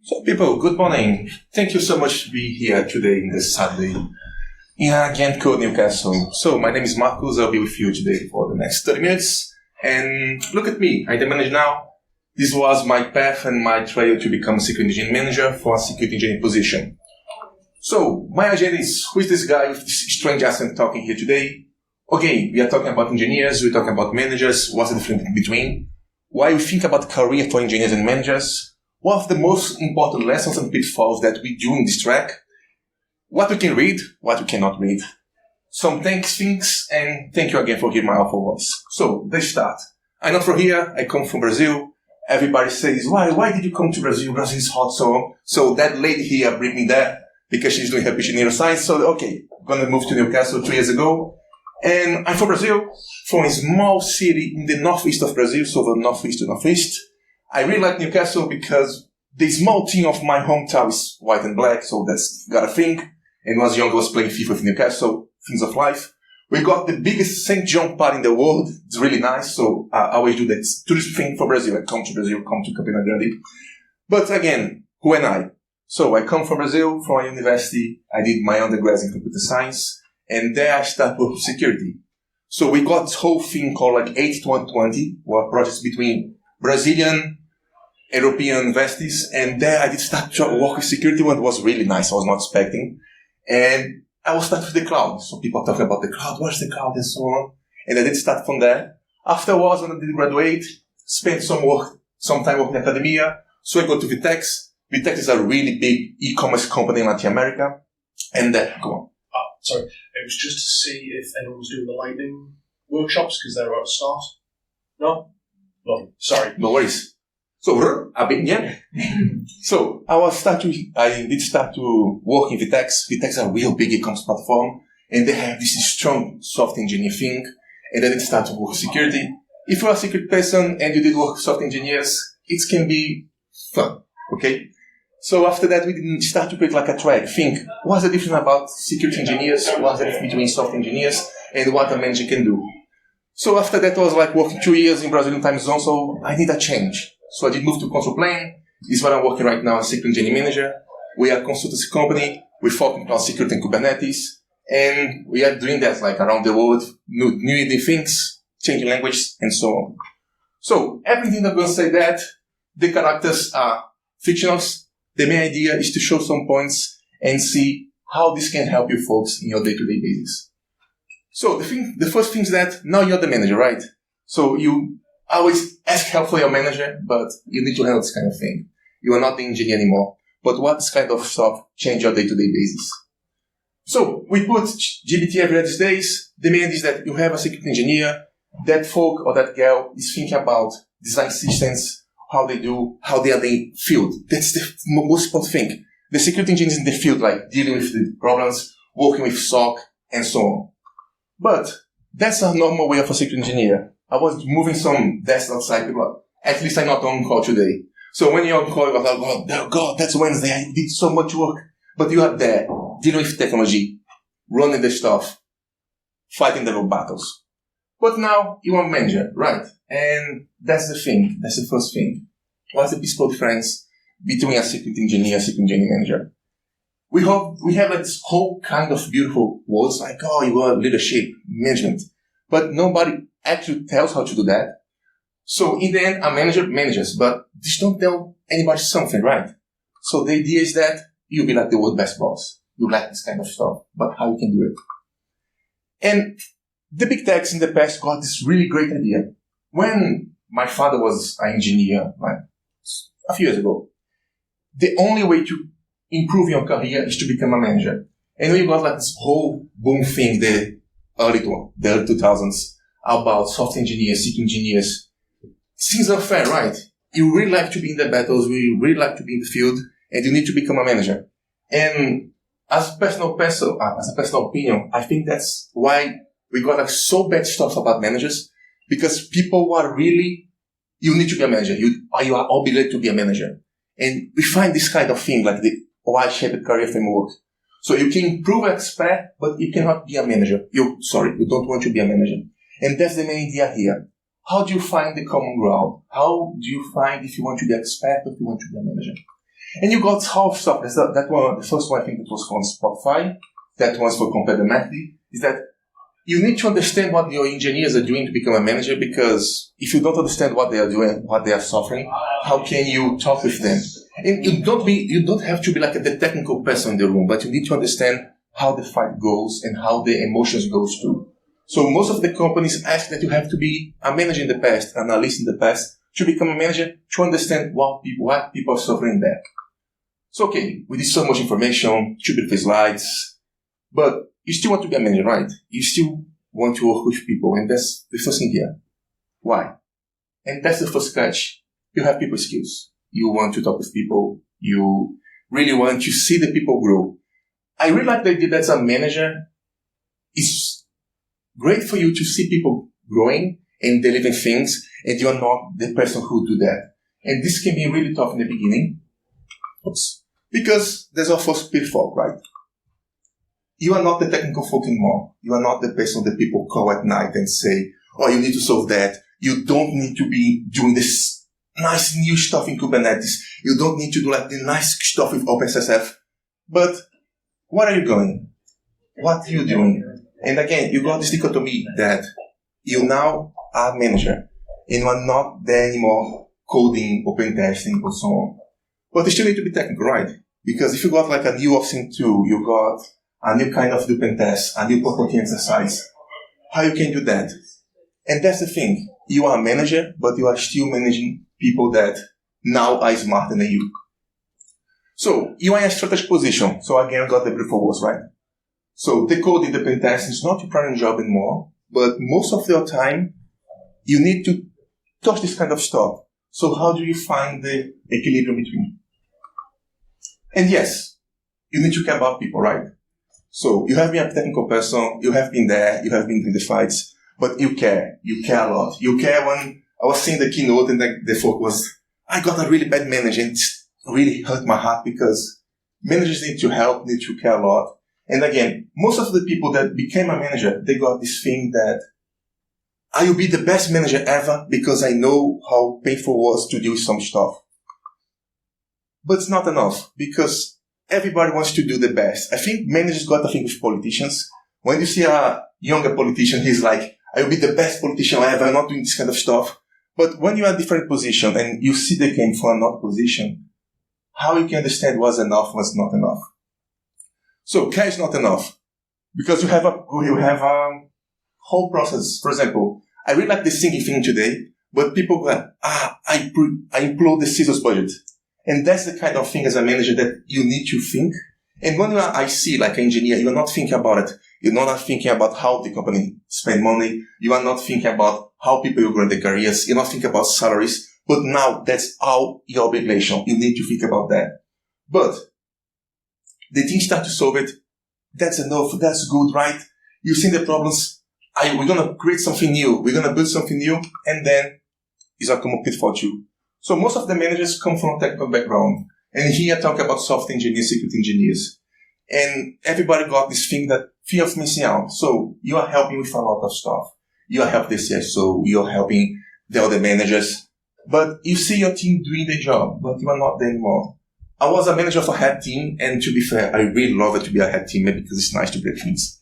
So people, good morning. Thank you so much to be here today in this Saturday in Ghent Code, Newcastle. So my name is Marcus. I'll be with you today for the next 30 minutes. And look at me, I'm the manager now. This was my path and my trail to become a security engineering manager for a security engineering position. So my agenda is, who is this guy with this strange accent talking here today? Okay, we are talking about engineers, we're talking about managers, what's the difference in between? Why we think about career for engineers and managers? One of the most important lessons and pitfalls that we do in this track, what we can read, what we cannot read. Some things, and thank you again for hearing my awful voice. So, let's start. I'm not from here, I come from Brazil. Everybody says, why did you come to Brazil? Brazil is hot, so that lady here bring me there because she's doing her PhD in neuroscience. So, okay, I'm gonna move to Newcastle 3 years ago. And I'm from Brazil, from a small city in the northeast of Brazil, so the northeast to northeast. I really like Newcastle because the small team of my hometown is white and black, so that's got a thing. And when I was young, I was playing FIFA with Newcastle, things of life. We got the biggest St. John party in the world. It's really nice, so I always do that tourist thing for Brazil. I come to Brazil, come to Campina Grande. But again, who am I? So I come from Brazil, from a university. I did my undergrad in computer science, and there I started with security. So we got this whole thing called like 80-120, were projects between Brazilian, European universities, and there I did start to work with security one. It was really nice. I was not expecting. And I was start with the cloud. So people are talking about the cloud, what's the cloud and so on. And I did start from there. Afterwards, when I did graduate, spent some time working in academia. So I go to Vitex. Vitex is a really big e-commerce company in Latin America. And go on. Sorry, it was just to see if anyone was doing the lightning workshops because they were at the start. No? No, sorry. No worries. So, So, I did start to work in Vitex. Vitex is a real big e-commerce platform, and they have this strong software engineer thing, and then it started to work with security. If you're a security person and you did work with software engineers, it can be fun, okay? So after that, we didn't start to create like a track. Think, what's the difference about security engineers? What's the difference between software engineers? And what a manager can do? So after that, I was like working 2 years in Brazilian time zone, so I need a change. So I did move to control plane. This is what I'm working right now as security engineering manager. We are a consultancy company. We focus on security and Kubernetes. And we are doing that like around the world, new things, changing language, and so on. So everything I'm going to say that the characters are fictional. The main idea is to show some points and see how this can help you folks in your day-to-day basis. So the first thing is that now you're the manager, right? So you always ask help for your manager, but you need to handle this kind of thing. You are not the engineer anymore. But what this kind of stuff change your day-to-day basis? So we put GBT everywhere these days. The main idea is that you have a security engineer. That folk or that girl is thinking about design systems, how they are in the field. That's the most important thing. The security engineers in the field, like dealing with the problems, working with SOC, and so on. But that's a normal way of a security engineer. I was moving some desks outside people. At least I'm not on call today. So when you're on call, you're like, oh God, that's Wednesday. I did so much work. But you are there, dealing with technology, running the stuff, fighting the battles. But now you are a manager, right? And that's the thing. That's the first thing. What's the principal difference between a security engineer and a security engineering manager? We have like this whole kind of beautiful words like, oh, you are leadership, management. But nobody actually tells how to do that. So in the end, a manager manages, but just don't tell anybody something, right? So the idea is that you'll be like the world best boss. You like this kind of stuff, but how you can do it? And the big techs in the past got this really great idea. When my father was an engineer, like a few years ago, the only way to improve your career is to become a manager. And we got like this whole boom thing, the early 2000s, about software engineers, security engineers. Things are fair, right? You really like to be in the battles, you really like to be in the field, and you need to become a manager. And as a personal opinion, I think that's why we got like so bad stuff about managers, because people are really, you need to be a manager. You are obligated to be a manager. And we find this kind of thing, like the Y-shaped career framework. So you can improve expert, but you cannot be a manager. You don't want to be a manager. And that's the main idea here. How do you find the common ground? How do you find if you want to be expert or if you want to be a manager? And you got half stuff. That one, the first one I think that was from Spotify. That one's for compatibility. Is that you need to understand what your engineers are doing to become a manager, because if you don't understand what they are doing, what they are suffering, how can you talk with them? And you don't have to be like the technical person in the room, but you need to understand how the fight goes and how the emotions goes too. So most of the companies ask that you have to be a manager in the past, an analyst in the past, to become a manager, to understand what people are suffering back. So okay, we did so much information, 2 beautiful slides, but you still want to be a manager, right? You still want to work with people, and that's the first thing here. Why? And that's the first catch. You have people skills. You want to talk with people. You really want to see the people grow. I really like the idea that as a manager, it's great for you to see people growing and delivering things, and you are not the person who do that. And this can be really tough in the beginning. Oops. Because there's our first pitfall, right? You are not the technical folk anymore. You are not the person that people call at night and say, oh, you need to solve that. You don't need to be doing this nice new stuff in Kubernetes. You don't need to do like the nice stuff with OpenSSF. But where are you going? What are you doing? And again, you got this dichotomy that you now are a manager and you are not there anymore coding, open testing, or so on. But you still need to be technical, right? Because if you got like a new option tool, you got a new kind of open test, a new property exercise, how you can do that? And that's the thing. You are a manager, but you are still managing people that now are smarter than you. So you are in a strategic position. So again, I got the beautiful words, right? So the coding, the pen test is not your primary job anymore, but most of your time, you need to touch this kind of stuff. So how do you find the equilibrium between? And yes, you need to care about people, right? So you have been a technical person, you have been there, you have been in the fights, but you care a lot. You care when I was seeing the keynote and the folk was, I got a really bad manager and it really hurt my heart because managers need to help, need to care a lot. And again, most of the people that became a manager, they got this thing that I will be the best manager ever because I know how painful it was to do some stuff. But it's not enough because everybody wants to do the best. I think managers got a thing with politicians. When you see a younger politician, he's like, I will be the best politician ever. I'm not doing this kind of stuff. But when you are in a different position and you see they came from another position, how you can understand what's enough, what's not enough. So care is not enough because you have a whole process. For example, I really like the singing thing today, but people go, I implode the scissors budget. And that's the kind of thing as a manager that you need to think. And when you are IC, like an engineer, you're not thinking about it. You're not thinking about how the company spend money. You are not thinking about how people will grow their careers. You're not thinking about salaries. But now that's all your obligation. You need to think about that. But the team start to solve it. That's enough. That's good, right? You've seen the problems. We're going to create something new. We're going to build something new. And then it's a common pitfall too. So most of the managers come from a technical background. And here I talk about software engineers, security engineers. And everybody got this thing that fear of missing out. So you are helping with a lot of stuff. You are helping the CSO. You are helping the other managers. But you see your team doing the job, but you are not there anymore. I was a manager of a head team, and to be fair, I really love it to be a head team because it's nice to break things.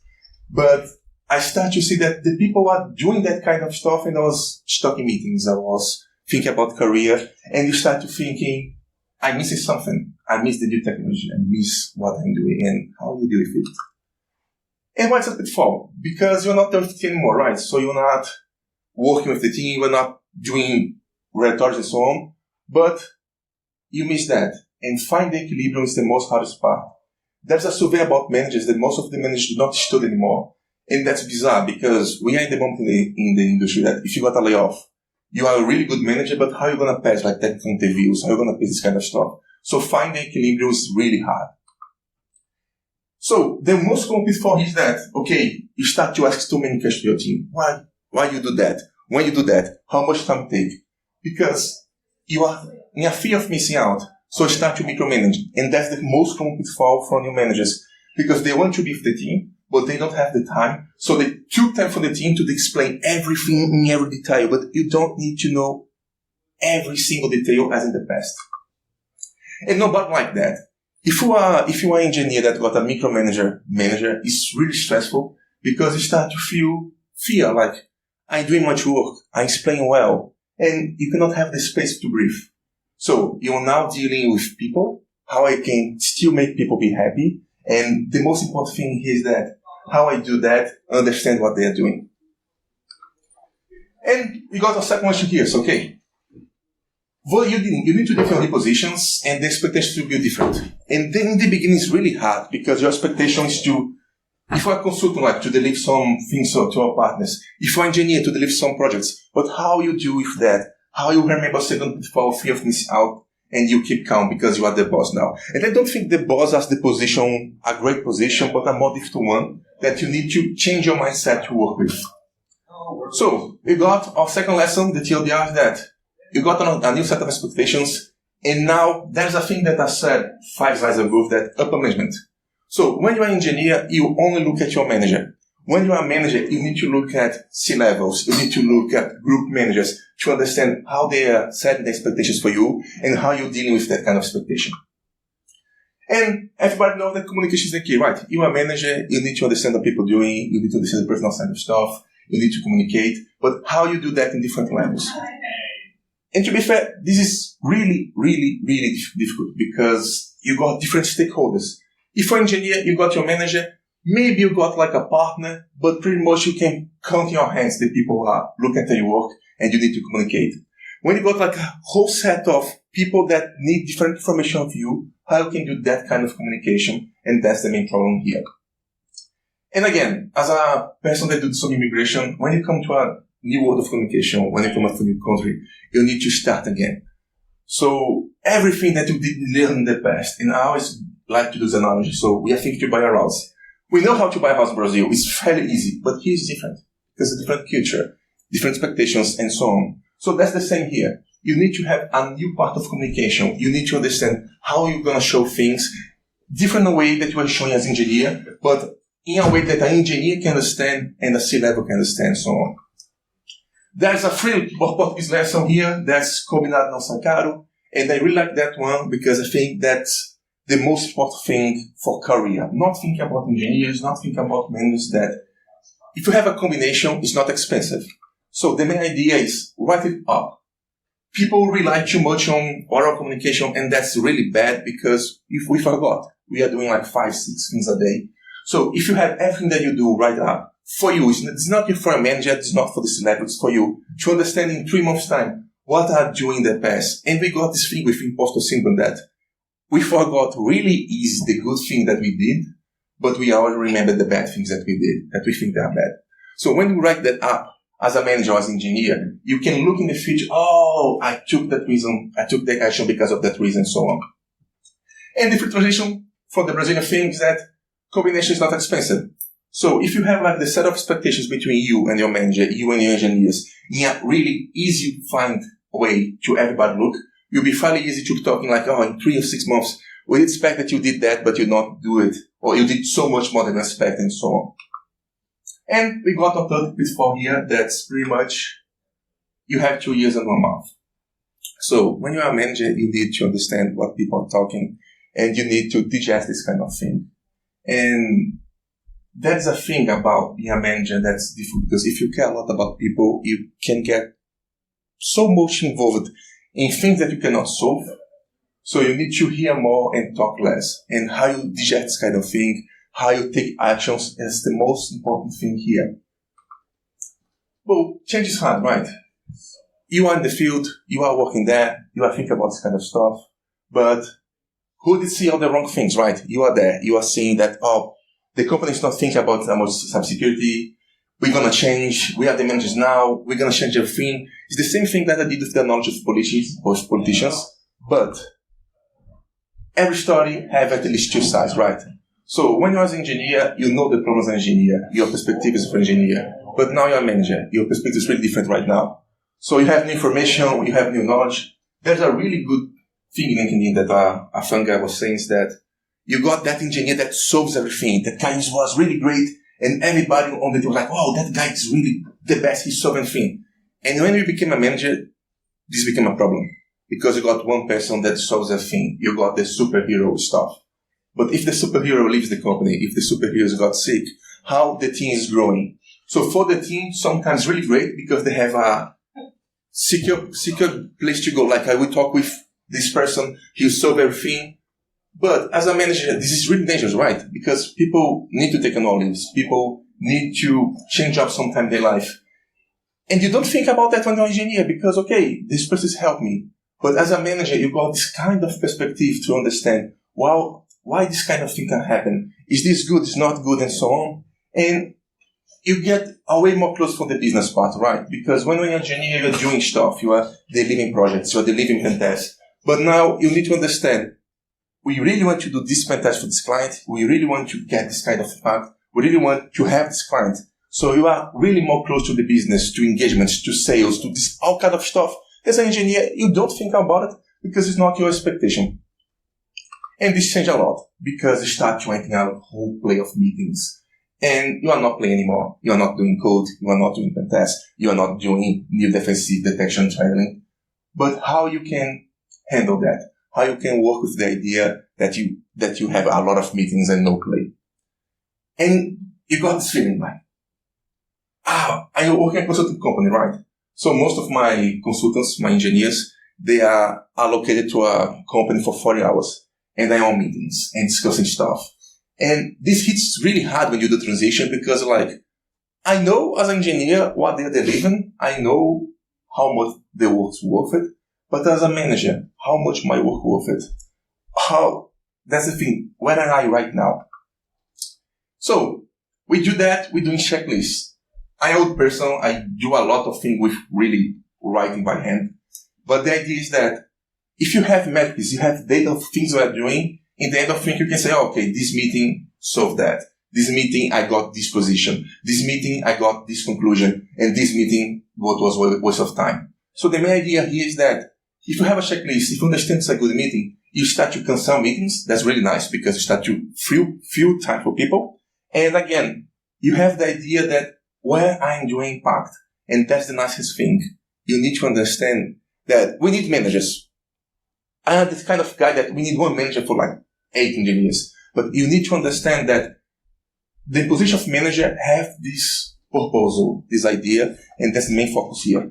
But I start to see that the people are doing that kind of stuff, and I was stuck in meetings. I was thinking about career, and you start to thinking, I miss something. I miss the new technology. I miss what I'm doing, and how you deal with it. And why it's a pitfall? Because you're not there with the team anymore, right? So you're not working with the team, you're not doing regulatories and so on, but you miss that. And find the equilibrium is the most hardest part. There's a survey about managers that most of the managers do not study anymore. And that's bizarre because we are in the moment in the industry that if you got a layoff, you are a really good manager, but how are you going to pass like technical interviews? How are you going to pass this kind of stuff? So find the equilibrium is really hard. So the most common pitfall is that, okay, you start to ask too many questions to your team. Why you do that? When you do that, how much time it take? Because you are in a fear of missing out. So start to micromanage. And that's the most common pitfall from your managers. Because they want to be with the team, but they don't have the time. So they took time from the team to explain everything in every detail. But you don't need to know every single detail as in the past. And nobody like that. If you are an engineer that got a manager, it's really stressful because you start to feel fear, like I'm doing much work, I'm explaining well, and you cannot have the space to breathe. So you're now dealing with people, how I can still make people be happy, and the most important thing is that how I do that, understand what they are doing. And we got a second issue here, so okay. Well, you need to define the positions, and the expectations will be different. And then in the beginning, it's really hard because your expectation is to, if you're a consultant, like to deliver some things to our partners, if you're an engineer, to deliver some projects, but how you do with that, how you remember second pitfall, fear of missing out, and you keep calm because you are the boss now. And I don't think the boss has the position, a great position, but a more difficult one that you need to change your mindset to work with. So, we got our second lesson, the TLDR, is that you got a new set of expectations, and now there's a thing that I said 5 slides ago, that upper management. So when you're an engineer, you only look at your manager. When you're a manager, you need to look at C-levels, you need to look at group managers to understand how they are setting the expectations for you and how you're dealing with that kind of expectation. And everybody knows that communication is the key, right? You're a manager, you need to understand what people are doing, you need to understand the personal side of stuff, you need to communicate, but how you do that in different levels. And to be fair, this is really, really, really difficult because you got different stakeholders. If you're an engineer, you got your manager, maybe you got like a partner, but pretty much you can count in your hands the people who are looking at your work and you need to communicate. When you got like a whole set of people that need different information of you, how you can do that kind of communication? And that's the main problem here. And again, as a person that does some immigration, when you come to a new world of communication, when you come to a new country, you need to start again. So everything that you did learn in the past, and I always like to do this analogy. So we are thinking to buy a house. We know how to buy a house in Brazil. It's fairly easy, but here it's different. There's a different culture, different expectations, and so on. So that's the same here. You need to have a new part of communication. You need to understand how you're going to show things different in a way that you are showing as engineer, but in a way that an engineer can understand and a C-level can understand, so on. There's a free Portuguese lesson here that's Combinado Não Sai Caro, and I really like that one because I think that's the most important thing for career. Not thinking about engineers, not thinking about managers, that if you have a combination, it's not expensive. So the main idea is write it up. People rely too much on oral communication, and that's really bad because if we forgot, we are doing like 5, 6 things a day. So if you have everything that you do right up, for you, it's not for a manager, it's not for the C-level, it's for you to understand in 3 months' time what are doing the best. And we got this thing with imposter syndrome that we forgot really is the good thing that we did, but we always remember the bad things that we did, that we think they are bad. So when you write that up as a manager or as an engineer, you can look in the future, oh, I took that reason, I took that action because of that reason, and so on. And the transition for the Brazilian thing is that combination is not expensive. So if you have like the set of expectations between you and your manager, you and your engineers, in a really easy to find way to everybody look, you'll be fairly easy to be talking like, oh, in 3 or 6 months, we expect that you did that, but you not do it. Or you did so much more than expect, and so on. And we got a third pitfall here that's pretty much, you have 2 years and 1 month. So when you're a manager, you need to understand what people are talking, and you need to digest this kind of thing. And that's a thing about being a manager that's difficult, because if you care a lot about people, you can get so much involved in things that you cannot solve. So you need to hear more and talk less. And how you digest this kind of thing, how you take actions is the most important thing here. Well, change is hard, right? You are in the field, you are working there, you are thinking about this kind of stuff, but who did see all the wrong things, right? You are there, you are seeing that, oh, the company is not thinking about cybersecurity. We're going to change. We are the managers now. We're going to change everything. It's the same thing that I did with the knowledge of politicians. But every story has at least 2 sides, right? So when you're an engineer, you know the problem as an engineer. Your perspective is for an engineer. But now you're a manager. Your perspective is really different right now. So you have new information. You have new knowledge. There's a really good thing in LinkedIn that a fun guy was saying is that you got that engineer that solves everything. That guy was really great, and everybody on the team was like, "Oh, that guy is really the best. He solved everything." And when you became a manager, this became a problem because you got one person that solves a thing. You got the superhero stuff. But if the superhero leaves the company, if the superheroes got sick, how the team is growing? So for the team, sometimes really great because they have a secure place to go. Like I will talk with this person, he'll solve everything. But as a manager, this is really dangerous, right? Because people need to take annual leaves. People need to change up sometime in their life. And you don't think about that when you're an engineer because, okay, this person's helped me. But as a manager, you got this kind of perspective to understand, well, why this kind of thing can happen. Is this good? Is not good? And so on. And you get way more close from the business part, right? Because when you're an engineer, you're doing stuff. You are delivering projects. You are delivering pen tests. But now you need to understand, we really want to do this pen test for this client. We really want to get this kind of impact. We really want to have this client. So you are really more close to the business, to engagements, to sales, to this all kind of stuff. As an engineer, you don't think about it because it's not your expectation. And this changed a lot because you start joining a whole play of meetings. And you are not playing anymore. You are not doing code. You are not doing pen tests. You are not doing new defensive detection training. But how you can handle that? How you can work with the idea that you have a lot of meetings and no play. And you got this feeling like, I'm working at a consulting company, right? So most of my consultants, my engineers, they are allocated to a company for 40 hours. And they're on meetings and discussing stuff. And this hits really hard when you do transition because like, I know as an engineer what they're delivering. I know how much the work's worth it. But as a manager, how much my work worth it? That's the thing. Where am I right now? So we do that. We're doing checklists. I'm an old person. I do a lot of things with really writing by hand. But the idea is that if you have metrics, you have data of things we are doing, in the end of thing, you can say, okay, this meeting solved that. This meeting, I got this position. This meeting, I got this conclusion. And this meeting, what was a waste of time. So the main idea here is that if you have a checklist, if you understand it's a good meeting, you start to cancel meetings. That's really nice because you start to free time for people. And again, you have the idea that where I'm doing impact. And that's the nicest thing. You need to understand that we need managers. I am this kind of guy that we need one manager for like 8 engineers. But you need to understand that the position of manager have this proposal, this idea, and that's the main focus here.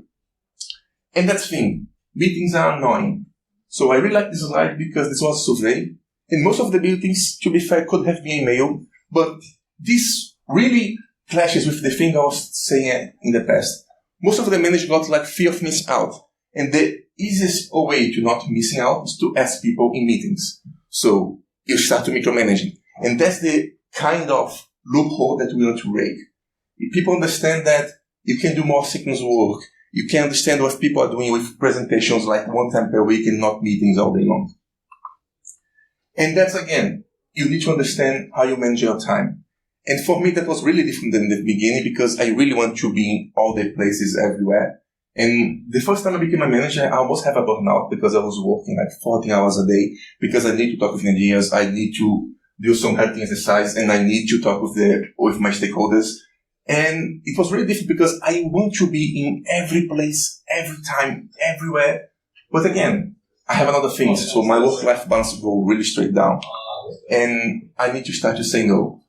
And that's the thing. Meetings are annoying. So I really like this slide because this was a survey. And most of the meetings, to be fair, could have been email. But this really clashes with the thing I was saying in the past. Most of the managers got like fear of missing out. And the easiest way to not missing out is to ask people in meetings. So you start to micromanaging. And that's the kind of loophole that we want to break. If people understand that you can do more synchronous work, you can understand what people are doing with presentations like 1 time per week and not meetings all day long. And that's, again, you need to understand how you manage your time. And for me, that was really different than the beginning because I really want to be in all the places everywhere. And the first time I became a manager, I almost have a burnout because I was working like 14 hours a day because I need to talk with engineers, I need to do some hacking exercise, and I need to talk with my stakeholders. And it was really difficult because I want to be in every place, every time, everywhere. But again, I have another thing. So my work-life balance will go really straight down. And I need to start to say no.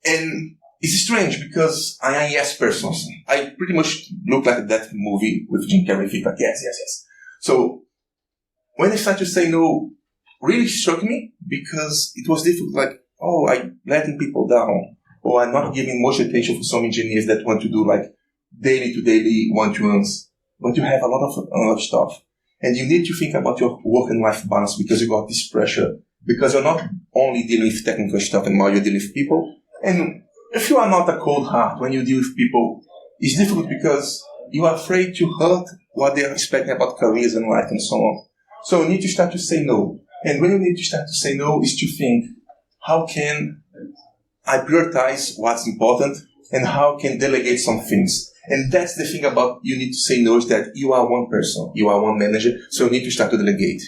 And it's strange because I am a yes person. I pretty much look like that movie with Jim Carrey, think like yes. So when I started to say no, really struck me because it was difficult. Like, I'm letting people down, or I'm not giving much attention for some engineers that want to do like daily to daily one-to-ones. But you have a lot of stuff, and you need to think about your work and life balance because you got this pressure. Because you're not only dealing with technical stuff anymore, you're dealing with people. And if you are not a cold heart when you deal with people, it's difficult because you are afraid to hurt what they are expecting about careers and life and so on. So you need to start to say no. And when you need to start to say no is to think, how can I prioritize what's important and how can delegate some things? And that's the thing about you need to say no is that you are one person, you are one manager, so you need to start to delegate.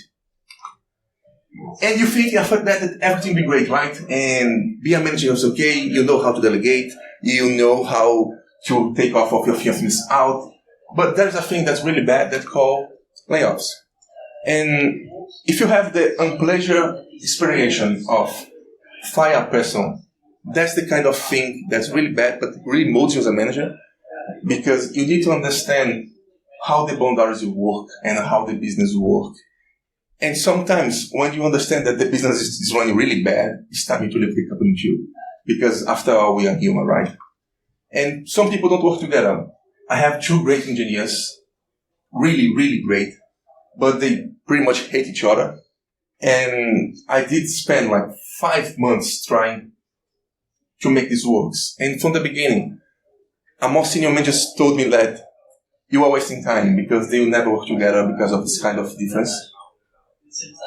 And you think after that everything will be great, right? And be a manager is okay, you know how to delegate, you know how to take off of your fear of missing out. But there's a thing that's really bad that's called layoffs. And if you have the unpleasant inspiration of fire a person, that's the kind of thing that's really bad, but really molds you as a manager, because you need to understand how the boundaries work and how the business work. And sometimes when you understand that the business is running really bad, it's time to leave the company too. Because after all, we are human, right? And some people don't work together. I have 2 great engineers, really, really great, but they pretty much hate each other. And I did spend like 5 months trying to make this work. And from the beginning, a more senior manager told me that you are wasting time because they will never work together because of this kind of difference.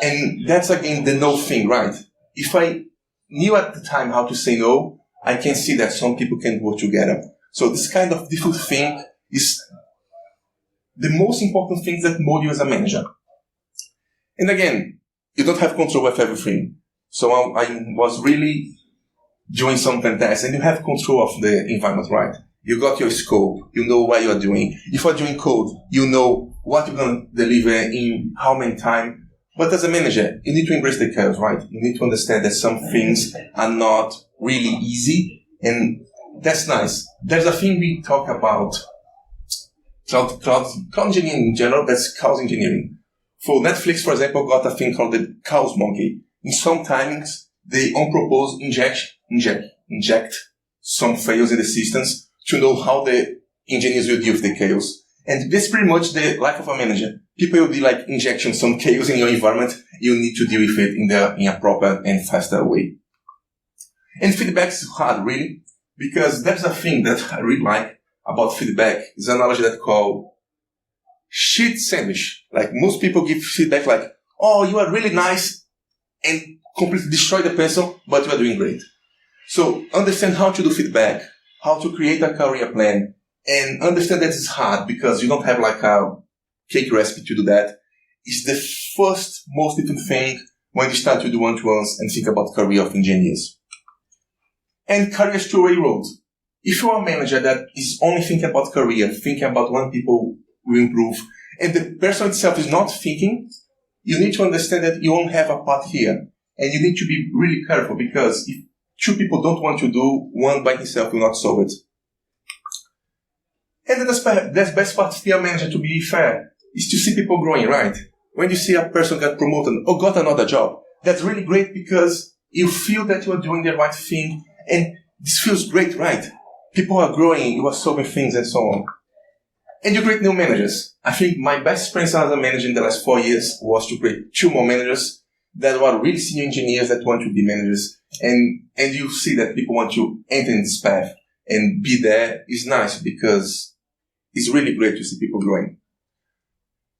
And that's again the no thing, right? If I knew at the time how to say no, I can see that some people can work together. So this kind of difficult thing is the most important thing that mold you as a manager. And again, you don't have control of everything. So I was really doing some fantastic, and you have control of the environment, right? You got your scope, you know what you are doing. If you're doing code, you know what you're going to deliver in how many time. But as a manager, you need to embrace the chaos, right? You need to understand that some things are not really easy, and that's nice. There's a thing we talk about, cloud engineering in general, that's chaos engineering. For Netflix, for example, got a thing called the chaos monkey. In some timings, they on purpose inject some fails in the systems to know how the engineers will deal with the chaos. And this is pretty much the life of a manager. People will be like injecting some chaos in your environment. You need to deal with it in a proper and faster way. And feedback is hard, really, because there's a thing that I really like about feedback. It's an analogy that I call shit sandwich. Like most people give feedback like, oh, you are really nice, and completely destroy the person, but you are doing great. So understand how to do feedback, how to create a career plan, and understand that it's hard because you don't have like a cake recipe to do that. It's the first most different thing when you start to do one-to-ones and think about career of engineers. And career is two-way road. If you are a manager that is only thinking about career, thinking about when people will improve, and the person itself is not thinking, you need to understand that you won't have a part here. And you need to be really careful because if 2 people don't want to do, one by himself will not solve it. And the best part to be a manager, to be fair, is to see people growing, right? When you see a person get promoted or got another job, that's really great because you feel that you are doing the right thing, and this feels great, right? People are growing, you are solving things and so on. And you create new managers. I think my best experience as a manager in the last 4 years was to create 2 more managers that were really senior engineers that want to be managers. And you see that people want to enter in this path and be there is nice because it's really great to see people growing.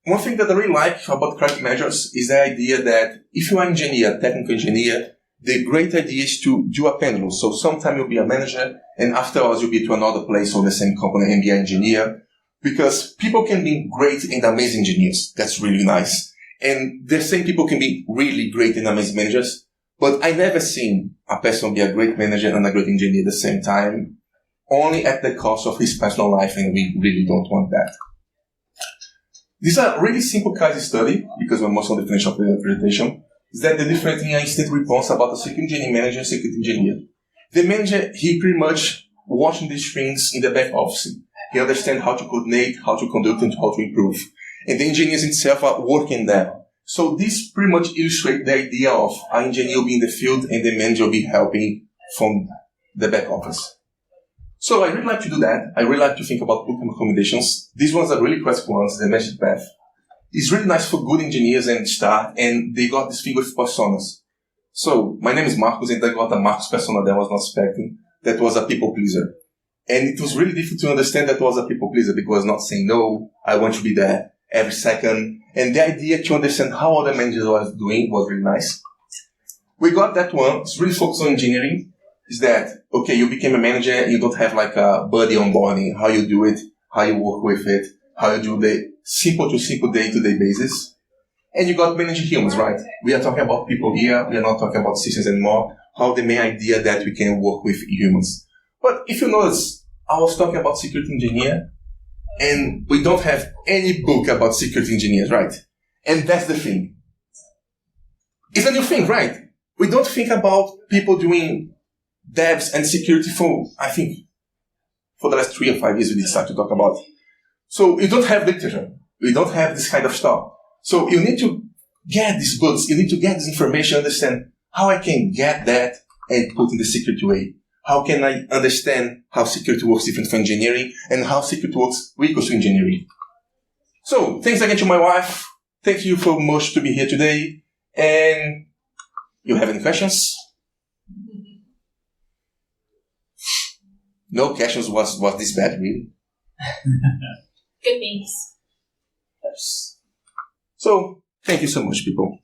One thing that I really like about craft managers is the idea that if you are an engineer, technical engineer, the great idea is to do a pendulum. So sometime you'll be a manager and afterwards you'll be to another place or the same company and be an engineer. Because people can be great and amazing engineers. That's really nice. And the same people can be really great and amazing managers. But I never seen a person be a great manager and a great engineer at the same time, only at the cost of his personal life, and we really don't want that. This is a really simple case study, because we're most on the finish of the presentation, is that the difference in instant response about a security engineering manager and security engineer. The manager, he pretty much watching these things in the back office. He understands how to coordinate, how to conduct, and how to improve. And the engineers itself are working there. So this pretty much illustrates the idea of an engineer will be in the field and the manager will be helping from the back office. So I really like to do that. I really like to think about book recommendations. These ones are really classic ones, the Magic Path. It's really nice for good engineers and start, and they got this thing with personas. So my name is Marcos, and I got a Marcos persona that I was not expecting. That was a people pleaser. And it was really difficult to understand that was a people pleaser because I was not saying no, I want to be there every second. And the idea to understand how other managers were doing was really nice. We got that one. It's really focused on engineering. Is that, okay, you became a manager and you don't have like a buddy onboarding, how you do it, how you work with it, how you do the simple to simple day-to-day basis. And you got managing humans, right? We are talking about people here. We are not talking about systems anymore. How the main idea that we can work with humans. But if you notice, I was talking about security engineer, and we don't have any book about security engineers, right? And that's the thing. It's a new thing, right? We don't think about people doing devs and security for, I think, for the last 3 or 5 years we did start to talk about. So you don't have literature. You don't have this kind of stuff. So you need to get these books. You need to get this information, understand how I can get that and put in the security way. How can I understand how security works different from engineering and how security works with equals to engineering. So thanks again to my wife. Thank you so much to be here today. And you have any questions? No questions was this bad, really. Good things. Yes. So, thank you so much, people.